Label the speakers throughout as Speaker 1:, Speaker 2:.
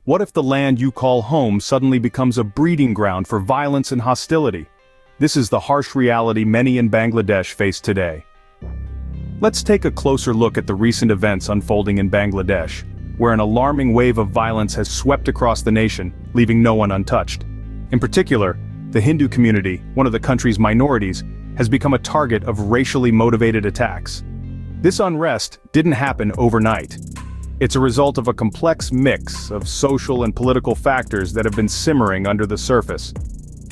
Speaker 1: What if the land you call home suddenly becomes a breeding ground for violence and hostility? This is the harsh reality many in Bangladesh face today. Let's take a closer look at the recent events unfolding in Bangladesh, where an alarming wave of violence has swept across the nation, leaving no one untouched. In particular, the Hindu community, one of the country's minorities, has become a target of racially motivated attacks. This unrest didn't happen overnight. It's a result of a complex mix of social and political factors that have been simmering under the surface.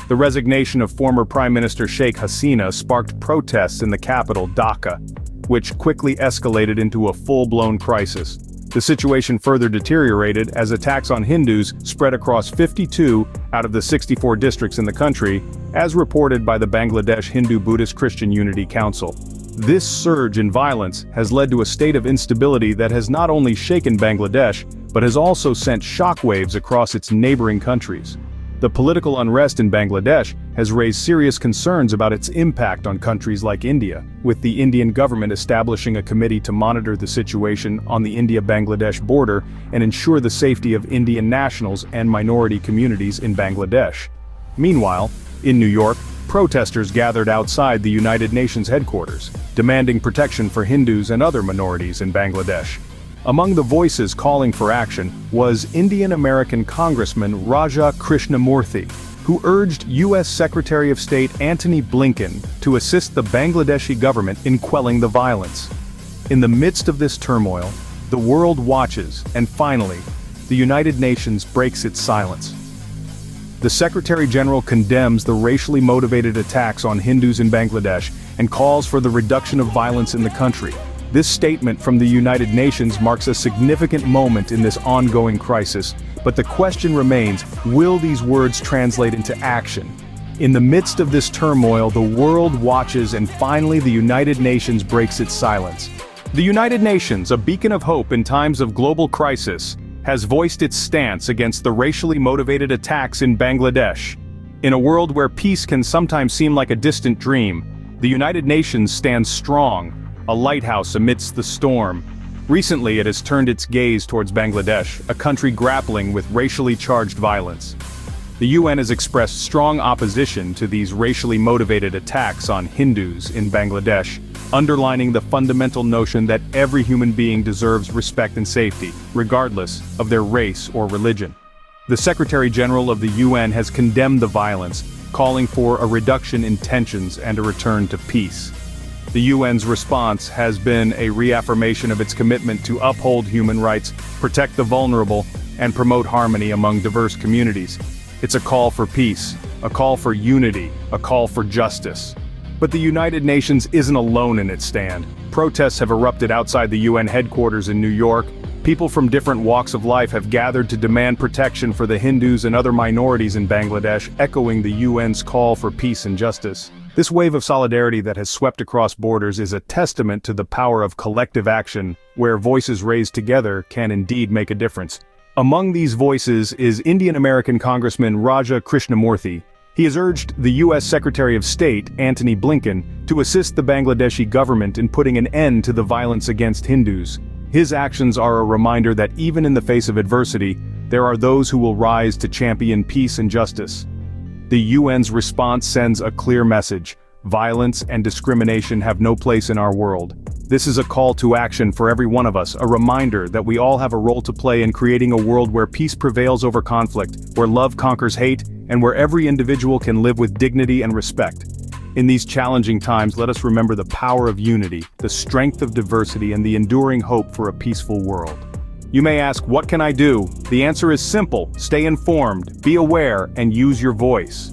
Speaker 1: The resignation of former Prime Minister Sheikh Hasina sparked protests in the capital, Dhaka, which quickly escalated into a full-blown crisis. The situation further deteriorated as attacks on Hindus spread across 52 out of the 64 districts in the country, as reported by the Bangladesh Hindu-Buddhist Christian Unity Council. This surge in violence has led to a state of instability that has not only shaken Bangladesh, but has also sent shockwaves across its neighboring countries. The political unrest in Bangladesh has raised serious concerns about its impact on countries like India, with the Indian government establishing a committee to monitor the situation on the India-Bangladesh border and ensure the safety of Indian nationals and minority communities in Bangladesh. Meanwhile, in New York, protesters gathered outside the United Nations headquarters, demanding protection for Hindus and other minorities in Bangladesh. Among the voices calling for action was Indian-American Congressman Raja Krishnamurthy, who urged U.S. Secretary of State Antony Blinken to assist the Bangladeshi government in quelling the violence. In the midst of this turmoil, the world watches, and finally, the United Nations breaks its silence. The Secretary General condemns the racially motivated attacks on Hindus in Bangladesh and calls for the reduction of violence in the country. This statement from the United Nations marks a significant moment in this ongoing crisis, but the question remains, will these words translate into action? In the midst of this turmoil, the world watches and finally the United Nations breaks its silence. The United Nations, a beacon of hope in times of global crisis, has voiced its stance against the racially motivated attacks in Bangladesh. In a world where peace can sometimes seem like a distant dream, the United Nations stands strong, a lighthouse amidst the storm. Recently, it has turned its gaze towards Bangladesh, a country grappling with racially charged violence. The UN has expressed strong opposition to these racially motivated attacks on Hindus in Bangladesh, underlining the fundamental notion that every human being deserves respect and safety, regardless of their race or religion. The Secretary General of the UN has condemned the violence, calling for a reduction in tensions and a return to peace. The UN's response has been a reaffirmation of its commitment to uphold human rights, protect the vulnerable, and promote harmony among diverse communities. It's a call for peace, a call for unity, a call for justice. But the United Nations isn't alone in its stand. Protests have erupted outside the UN headquarters in New York. People from different walks of life have gathered to demand protection for the Hindus and other minorities in Bangladesh, echoing the UN's call for peace and justice. This wave of solidarity that has swept across borders is a testament to the power of collective action, where voices raised together can indeed make a difference. Among these voices is Indian-American Congressman Raja Krishnamurthy. He has urged the U.S. Secretary of State, Antony Blinken, to assist the Bangladeshi government in putting an end to the violence against Hindus. His actions are a reminder that even in the face of adversity, there are those who will rise to champion peace and justice. The UN's response sends a clear message: violence and discrimination have no place in our world. This is a call to action for every one of us, a reminder that we all have a role to play in creating a world where peace prevails over conflict, where love conquers hate, and where every individual can live with dignity and respect. In these challenging times, let us remember the power of unity, the strength of diversity, and the enduring hope for a peaceful world. You may ask, what can I do? The answer is simple: stay informed, be aware, and use your voice.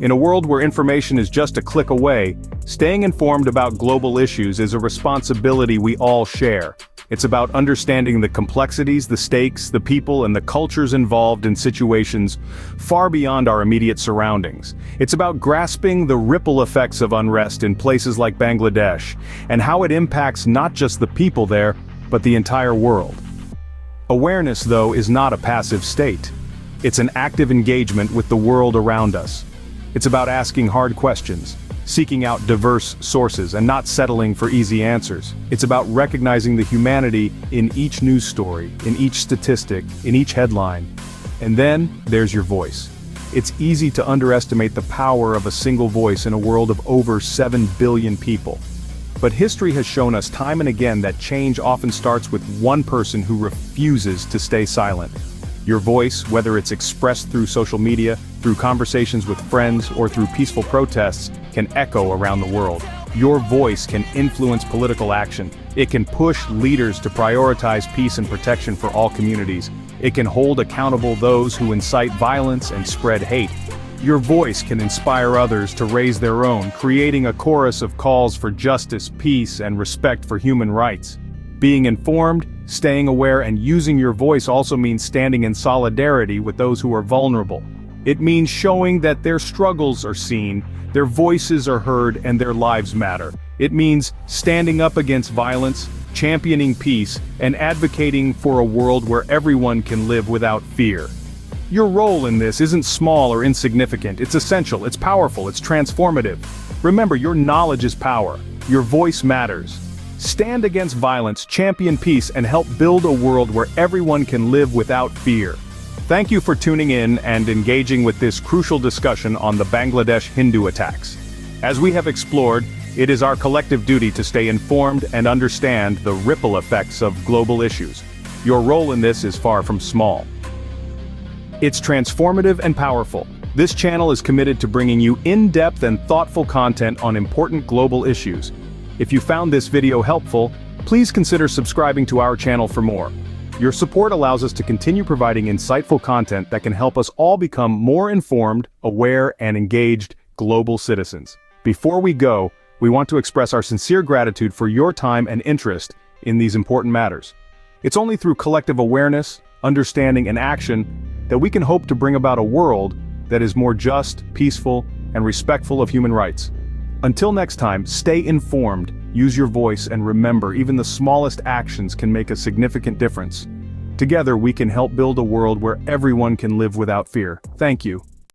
Speaker 1: In a world where information is just a click away, staying informed about global issues is a responsibility we all share. It's about understanding the complexities, the stakes, the people, and the cultures involved in situations far beyond our immediate surroundings. It's about grasping the ripple effects of unrest in places like Bangladesh, and how it impacts not just the people there, but the entire world. Awareness, though, is not a passive state. It's an active engagement with the world around us. It's about asking hard questions, seeking out diverse sources and not settling for easy answers. It's about recognizing the humanity in each news story, in each statistic, in each headline. And then, there's your voice. It's easy to underestimate the power of a single voice in a world of over 7 billion people. But history has shown us time and again that change often starts with one person who refuses to stay silent. Your voice, whether it's expressed through social media, through conversations with friends, or through peaceful protests, can echo around the world. Your voice can influence political action. It can push leaders to prioritize peace and protection for all communities. It can hold accountable those who incite violence and spread hate. Your voice can inspire others to raise their own, creating a chorus of calls for justice, peace, and respect for human rights. Being informed, staying aware, and using your voice also means standing in solidarity with those who are vulnerable. It means showing that their struggles are seen, their voices are heard, and their lives matter. It means standing up against violence, championing peace, and advocating for a world where everyone can live without fear. Your role in this isn't small or insignificant. It's essential, it's powerful, it's transformative. Remember, your knowledge is power. Your voice matters. Stand against violence, champion peace, and help build a world where everyone can live without fear. Thank you for tuning in and engaging with this crucial discussion on the Bangladesh Hindu attacks. As we have explored, it is our collective duty to stay informed and understand the ripple effects of global issues. Your role in this is far from small. It's transformative and powerful. This channel is committed to bringing you in-depth and thoughtful content on important global issues. If you found this video helpful, please consider subscribing to our channel for more. Your support allows us to continue providing insightful content that can help us all become more informed, aware, and engaged global citizens. Before we go, we want to express our sincere gratitude for your time and interest in these important matters. It's only through collective awareness, understanding, and action that we can hope to bring about a world that is more just, peaceful, and respectful of human rights. Until next time, stay informed, use your voice, and remember, even the smallest actions can make a significant difference. Together, we can help build a world where everyone can live without fear. Thank you.